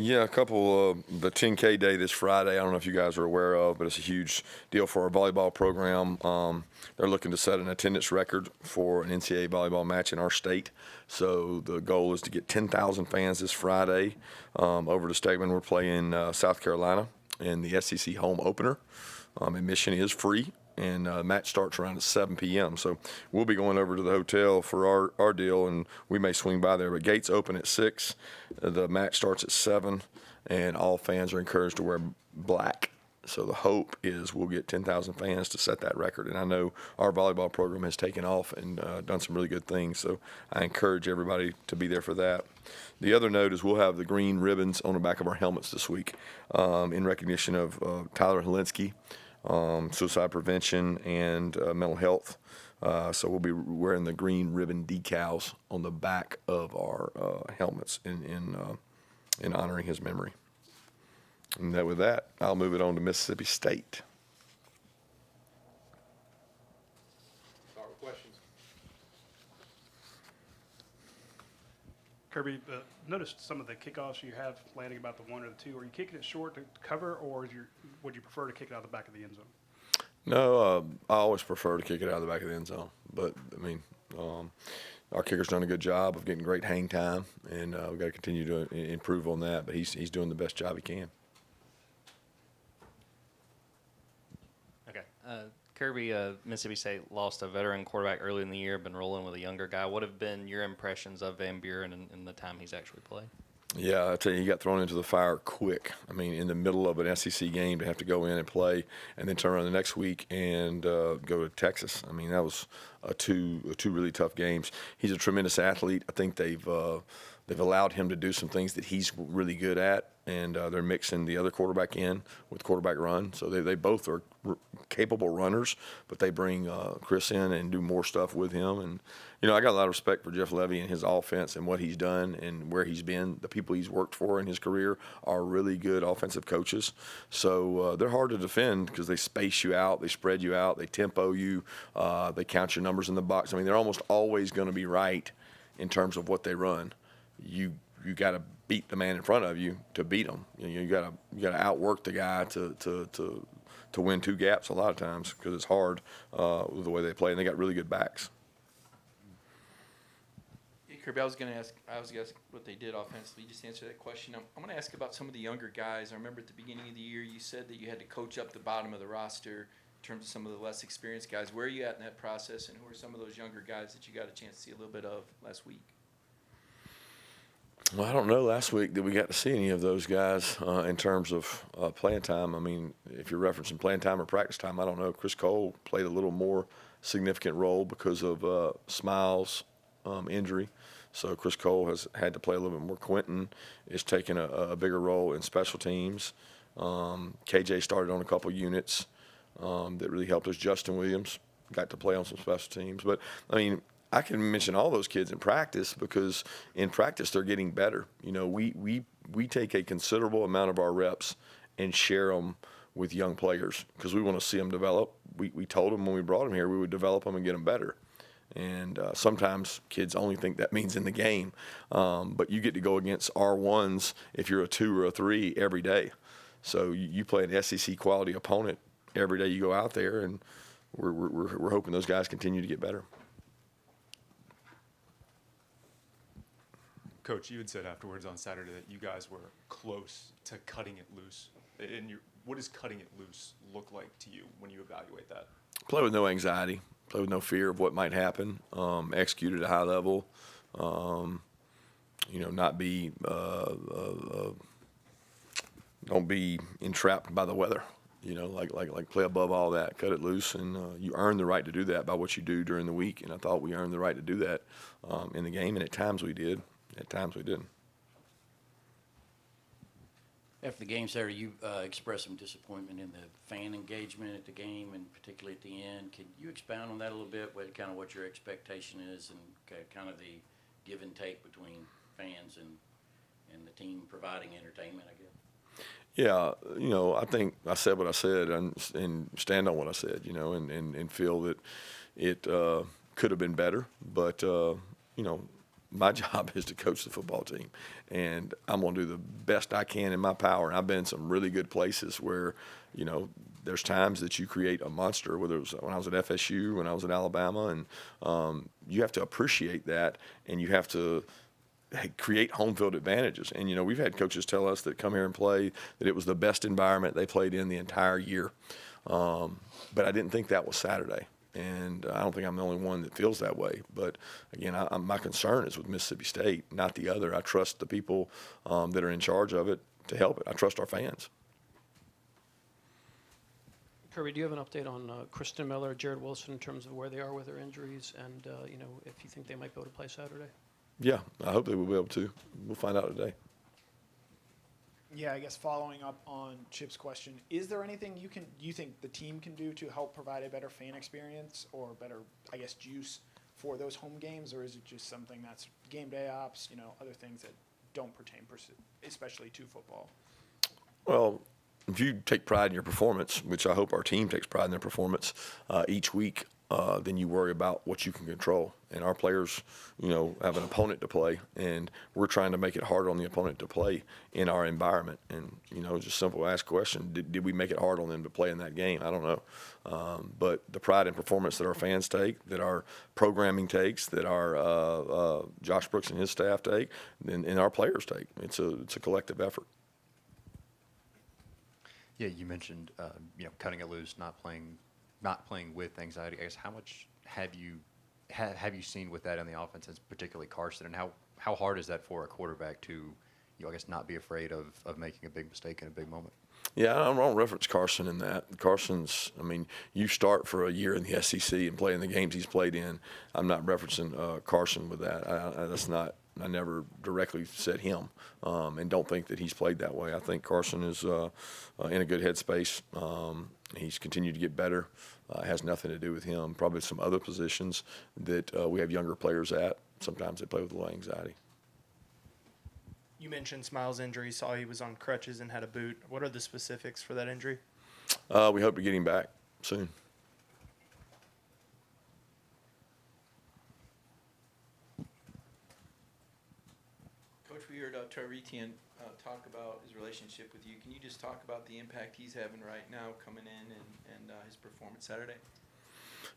Yeah, a couple the 10K day this Friday. I don't know if you guys are aware of, but it's a huge deal for our volleyball program. They're looking to set an attendance record for an NCAA volleyball match in our state. So the goal is to get 10,000 fans this Friday over to Stegman. We're playing South Carolina in the SEC home opener. Admission is free, and match starts around at 7 p.m. So we'll be going over to the hotel for our deal, and we may swing by there. But gates open at 6. The match starts at 7, and all fans are encouraged to wear black. So the hope is we'll get 10,000 fans to set that record. And I know our volleyball program has taken off and done some really good things. So I encourage everybody to be there for that. The other note is we'll have the green ribbons on the back of our helmets this week in recognition of Tyler Helinski. Suicide prevention and mental health. So we'll be wearing the green ribbon decals on the back of our helmets in honoring his memory. And with that, I'll move it on to Mississippi State. Start with questions. Kirby, noticed some of the kickoffs you have landing about the 1 or the 2. Are you kicking it short to cover, or would you prefer to kick it out the back of the end zone? No, I always prefer to kick it out of the back of the end zone. But, I mean, our kicker's done a good job of getting great hang time, and we've got to continue to improve on that. But he's doing the best job he can. Okay. Kirby, Mississippi State lost a veteran quarterback early in the year, been rolling with a younger guy. What have been your impressions of Van Buren in the time he's actually played? Yeah, I tell you, he got thrown into the fire quick. I mean, in the middle of an SEC game to have to go in and play, and then turn around the next week and go to Texas. I mean, that was two really tough games. He's a tremendous athlete. I think they've allowed him to do some things that he's really good at, and they're mixing the other quarterback in with quarterback run. So they both are capable runners, but they bring Chris in and do more stuff with him. And, you know, I got a lot of respect for Jeff Levy and his offense and what he's done and where he's been. The people he's worked for in his career are really good offensive coaches. So they're hard to defend because they space you out, they spread you out, they tempo you, they count your numbers in the box. I mean, they're almost always going to be right in terms of what they run. You got to beat the man in front of you to beat them. You got to outwork the guy to win two gaps a lot of times because it's hard with the way they play, and they got really good backs. Yeah, Kirby, I was going to ask what they did offensively. You just answered that question. I'm going to ask about some of the younger guys. I remember at the beginning of the year you said that you had to coach up the bottom of the roster in terms of some of the less experienced guys. Where are you at in that process, and who are some of those younger guys that you got a chance to see a little bit of last week? Well, I don't know last week that we got to see any of those guys in terms of playing time. I mean, if you're referencing playing time or practice time, I don't know. Chris Cole played a little more significant role because of Smiles' injury. So Chris Cole has had to play a little bit more. Quentin is taking a bigger role in special teams. KJ started on a couple units that really helped us. Justin Williams got to play on some special teams. But, I mean, I can mention all those kids in practice because in practice they're getting better. You know, we take a considerable amount of our reps and share them with young players because we want to see them develop. We told them when we brought them here we would develop them and get them better. And sometimes kids only think that means in the game. But you get to go against R1s if you're a 2 or a 3 every day. So you play an SEC quality opponent every day you go out there, and we're hoping those guys continue to get better. Coach, you had said afterwards on Saturday that you guys were close to cutting it loose. What does cutting it loose look like to you when you evaluate that? Play with no anxiety. Play with no fear of what might happen. Execute at a high level. Not be don't be entrapped by the weather. Like play above all that. Cut it loose, and you earn the right to do that by what you do during the week. And I thought we earned the right to do that in the game, and at times we did. At times we didn't. After the game Saturday, you expressed some disappointment in the fan engagement at the game, and particularly at the end. Can you expound on that a little bit, what your expectation is and kind of the give and take between fans and the team providing entertainment, I guess? Yeah, I think I said what I said and stand on what I said, and feel that it could have been better. But, my job is to coach the football team, and I'm going to do the best I can in my power. And I've been in some really good places where, there's times that you create a monster, whether it was when I was at FSU, when I was at Alabama, and you have to appreciate that, and you have to create home field advantages. And, we've had coaches tell us that come here and play that it was the best environment they played in the entire year. But I didn't think that was Saturday. And I don't think I'm the only one that feels that way. But, again, my concern is with Mississippi State, not the other. I trust the people that are in charge of it to help it. I trust our fans. Kirby, do you have an update on Kristen Miller, Jared Wilson, in terms of where they are with their injuries and, if you think they might be able to play Saturday? Yeah, I hope they will be able to. We'll find out today. Yeah, I guess following up on Chip's question, is there anything you think the team can do to help provide a better fan experience or better, I guess, juice for those home games, or is it just something that's game day ops, other things that don't pertain, especially to football? Well, if you take pride in your performance, which I hope our team takes pride in their performance each week, then you worry about what you can control. And our players, have an opponent to play, and we're trying to make it harder on the opponent to play in our environment. And, just simple ask question, did we make it hard on them to play in that game? I don't know. But the pride and performance that our fans take, that our programming takes, that our Josh Brooks and his staff take, and our players take, it's a collective effort. Yeah, you mentioned cutting it loose, not playing with anxiety. I guess how much have you seen with that in the offense, particularly Carson, and how hard is that for a quarterback to, I guess, not be afraid of making a big mistake in a big moment? Yeah, I don't reference Carson in that. Carson's, you start for a year in the SEC and play in the games he's played in. I'm not referencing Carson with that. That's not. I never directly said him, and don't think that he's played that way. I think Carson is in a good headspace. He's continued to get better. It has nothing to do with him. Probably some other positions that we have younger players at. Sometimes they play with a lot of anxiety. You mentioned Smiles' injury. Saw he was on crutches and had a boot. What are the specifics for that injury? We hope to get him back soon. Coach, we heard Trevon Diggs talk about his relationship with you. Can you just talk about the impact he's having right now coming in and his performance Saturday?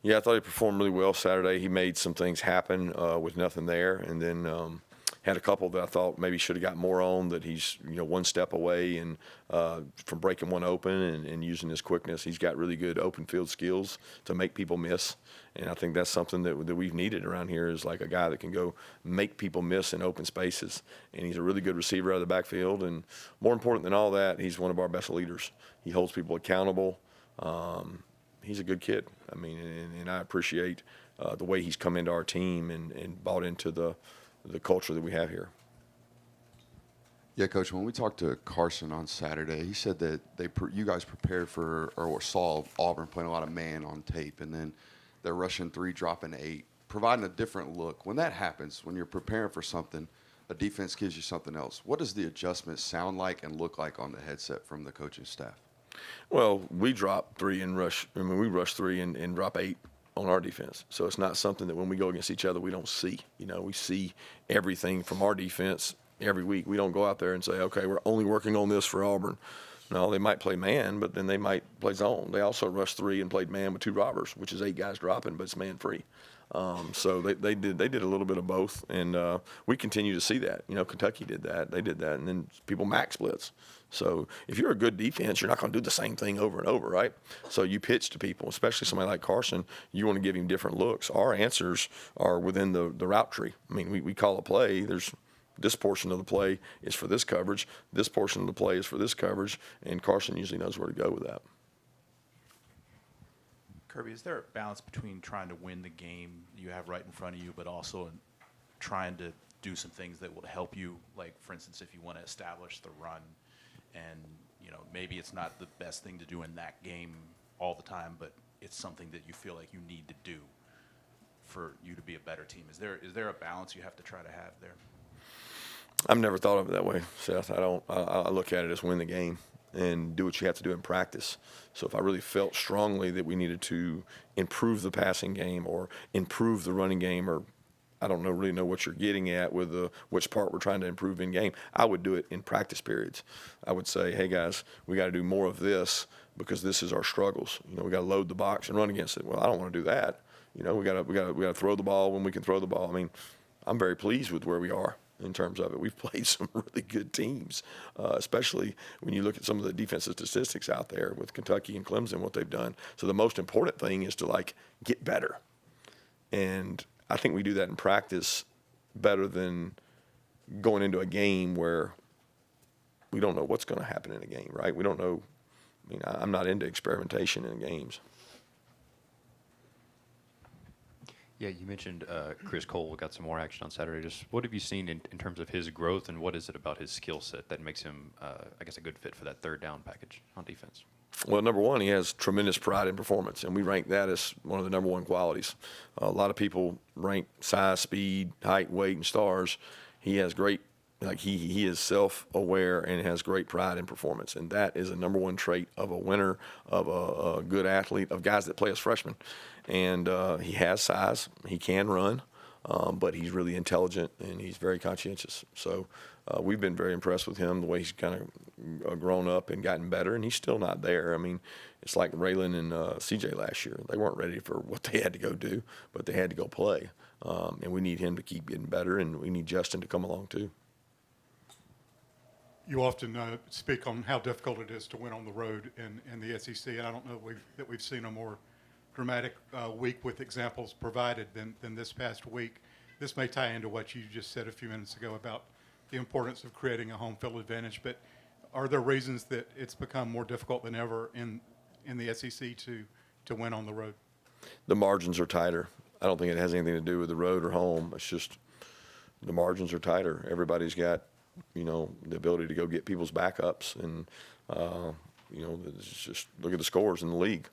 Yeah, I thought he performed really well Saturday. He made some things happen with nothing there, and then had a couple that I thought maybe should have got more on, that he's one step away and from breaking one open and using his quickness. He's got really good open field skills to make people miss, and I think that's something that we've needed around here, is like a guy that can go make people miss in open spaces. And he's a really good receiver out of the backfield, and more important than all that, he's one of our best leaders. He holds people accountable. He's a good kid. And I appreciate the way he's come into our team and bought into the culture that we have here. Yeah, Coach, when we talked to Carson on Saturday, he said that you guys prepared for or saw Auburn playing a lot of man on tape, and then they're rushing 3, dropping 8, providing a different look. When that happens, when you're preparing for something, a defense gives you something else. What does the adjustment sound like and look like on the headset from the coaching staff? Well, we drop 3 and rush. We rush 3 and drop 8 on our defense. So it's not something that when we go against each other we don't see. We see everything from our defense every week. We don't go out there and say, okay, we're only working on this for Auburn. No, they might play man, but then they might play zone. They also rushed 3 and played man with 2 robbers, which is 8 guys dropping, but it's man free. So they did a little bit of both, and we continue to see that. Kentucky did that. They did that, and then people max splits. So if you're a good defense, you're not going to do the same thing over and over, right? So you pitch to people, especially somebody like Carson. You want to give him different looks. Our answers are within the route tree. We call a play. There's this portion of the play is for this coverage. This portion of the play is for this coverage, and Carson usually knows where to go with that. Kirby, is there a balance between trying to win the game you have right in front of you, but also trying to do some things that will help you? Like, for instance, if you want to establish the run, and maybe it's not the best thing to do in that game all the time, but it's something that you feel like you need to do for you to be a better team. Is there a balance you have to try to have there? I've never thought of it that way, Seth. I look at it as win the game and do what you have to do in practice. So if I really felt strongly that we needed to improve the passing game or improve the running game or I don't really know what you're getting at with which part we're trying to improve in game. I would do it in practice periods. I would say, hey guys, we got to do more of this because this is our struggles. You know, we got to load the box and run against it. Well, I don't want to do that. You know, we got to throw the ball when we can throw the ball. I mean, I'm very pleased with where we are in terms of it. We've played some really good teams, especially when you look at some of the defensive statistics out there with Kentucky and Clemson, what they've done. So the most important thing is to, like, get better. And I think we do that in practice better than going into a game where we don't know what's going to happen in a game, right? We don't know. I mean, I'm not into experimentation in games. Yeah, you mentioned Chris Cole got some more action on Saturday. Just what have you seen in terms of his growth, and what is it about his skill set that makes him, I guess, a good fit for that third down package on defense? Well, number one, he has tremendous pride in performance, and we rank that as one of the number one qualities. A lot of people rank size, speed, height, weight, and stars. He has great, like he is self-aware and has great pride in performance, and that is a number one trait of a winner, of a good athlete, of guys that play as freshmen. And he has size, he can run, but he's really intelligent and he's very conscientious. So we've been very impressed with him, the way he's kind of grown up and gotten better, and he's still not there. I mean, it's like Railen and CJ last year. They weren't ready for what they had to go do, but they had to go play. And we need him to keep getting better, and we need Justin to come along too. You often speak on how difficult it is to win on the road in the SEC, and I don't know that we've seen a more dramatic week with examples provided than this past week. This may tie into what you just said a few minutes ago about the importance of creating a home field advantage, but are there reasons that it's become more difficult than ever in the SEC to win on the road? The margins are tighter. I don't think it has anything to do with the road or home. It's just the margins are tighter. Everybody's got, you know, the ability to go get people's backups, and you know, it's just look at the scores in the league.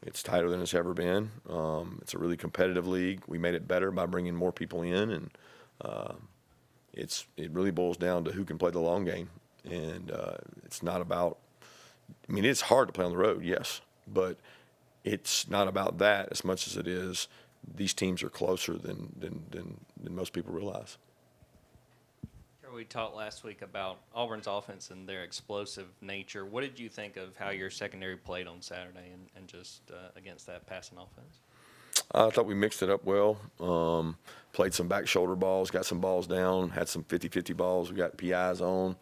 It's tighter than it's ever been. It's a really competitive league. We made it better by bringing more people in, and it really boils down to who can play the long game. And it's not about. I mean, it's hard to play on the road, yes, but it's not about that as much as it is these teams are closer than most people realize. We talked last week about Auburn's offense and their explosive nature. What did you think of how your secondary played on Saturday and just against that passing offense? I thought we mixed it up well. Played some back shoulder balls, got some balls down, had some 50-50 balls. We got PIs on.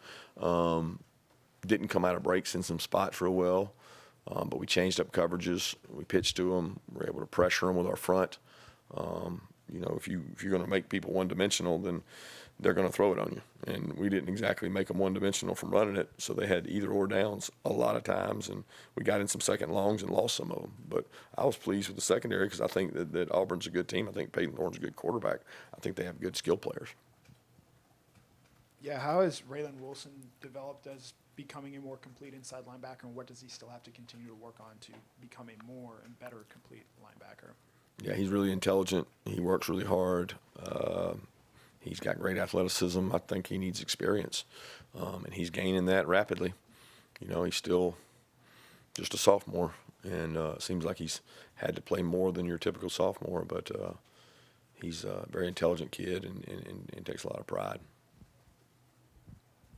Didn't come out of breaks in some spots real well, but we changed up coverages. We pitched to them. We were able to pressure them with our front. You know, if you're going to make people one-dimensional, then they're going to throw it on you. And we didn't exactly make them one-dimensional from running it, so they had either-or downs a lot of times, and we got in some second longs and lost some of them. But I was pleased with the secondary because I think that Auburn's a good team. I think Peyton Thorne's a good quarterback. I think they have good skill players. Yeah, how has Railen Wilson developed as becoming a more complete inside linebacker, and what does he still have to continue to work on to become a more and better complete linebacker? Yeah, he's really intelligent. He works really hard. He's got great athleticism. I think he needs experience, and he's gaining that rapidly. You know, he's still just a sophomore, and it seems like he's had to play more than your typical sophomore, but he's a very intelligent kid and takes a lot of pride.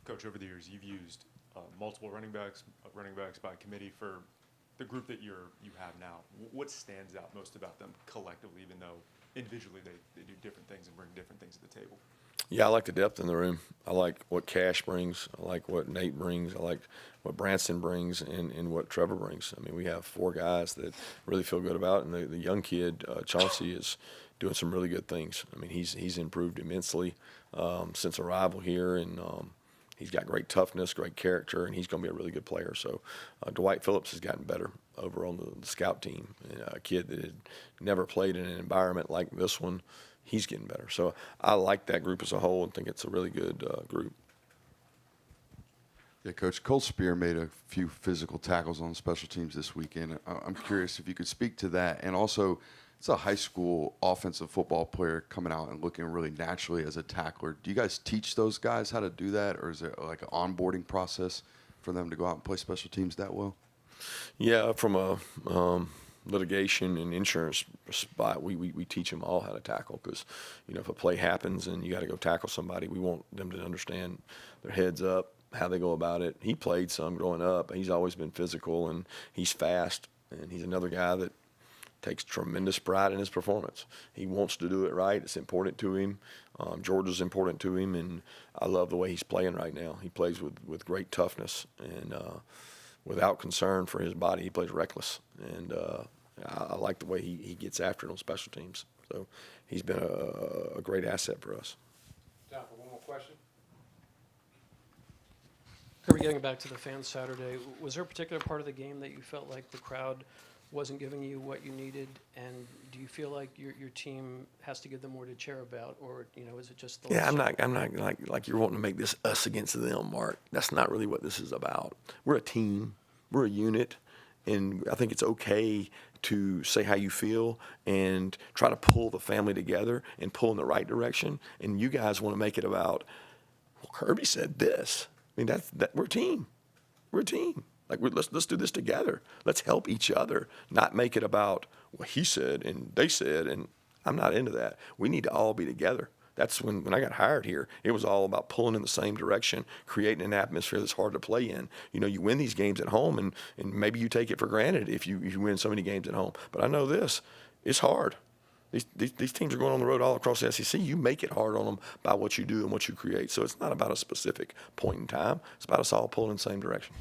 Coach, over the years, you've used multiple running backs by committee for the group that you have now. What stands out most about them collectively, even though individually they do different things and bring different things to the table? Yeah, I like the depth in the room. I like what Cash brings. I like what Nate brings. I like what Branson brings and what Trevor brings. I mean, we have four guys that really feel good about it, and the young kid, Chauncey, is doing some really good things. I mean, he's improved immensely since arrival here, and he's got great toughness, great character, and he's going to be a really good player. So Dwight Phillips has gotten better over on the scout team. And a kid that had never played in an environment like this one, he's getting better. So I like that group as a whole and think it's a really good group. Yeah, Coach, Cole Spear made a few physical tackles on special teams this weekend. I'm curious if you could speak to that. And also, it's a high school offensive football player coming out and looking really naturally as a tackler. Do you guys teach those guys how to do that, or is there like an onboarding process for them to go out and play special teams that well? Yeah, from a litigation and insurance spot, we teach them all how to tackle because, if a play happens and you got to go tackle somebody, we want them to understand their heads up, how they go about it. He played some growing up. He's always been physical, and he's fast, and he's another guy that takes tremendous pride in his performance. He wants to do it right. It's important to him. Georgia's important to him, and I love the way he's playing right now. He plays with great toughness and without concern for his body. He plays reckless, and I like the way he gets after it on special teams. So he's been a great asset for us. Time for one more question. Kirby, getting back to the fans Saturday, was there a particular part of the game that you felt like the crowd wasn't giving you what you needed, and do you feel like your team has to give them more to cheer about, or is it just the? Yeah, I'm not like you're wanting to make this us against them, Mark. That's not really what this is about. We're a team, we're a unit, and I think it's okay to say how you feel and try to pull the family together and pull in the right direction. And you guys want to make it about, well, Kirby said this. I mean, we're a team. We're a team. Like, let's do this together. Let's help each other, not make it about what he said and they said, and I'm not into that. We need to all be together. That's when I got hired here, it was all about pulling in the same direction, creating an atmosphere that's hard to play in. You win these games at home, and maybe you take it for granted if you win so many games at home. But I know this, it's hard. These teams are going on the road all across the SEC. You make it hard on them by what you do and what you create. So it's not about a specific point in time. It's about us all pulling in the same direction.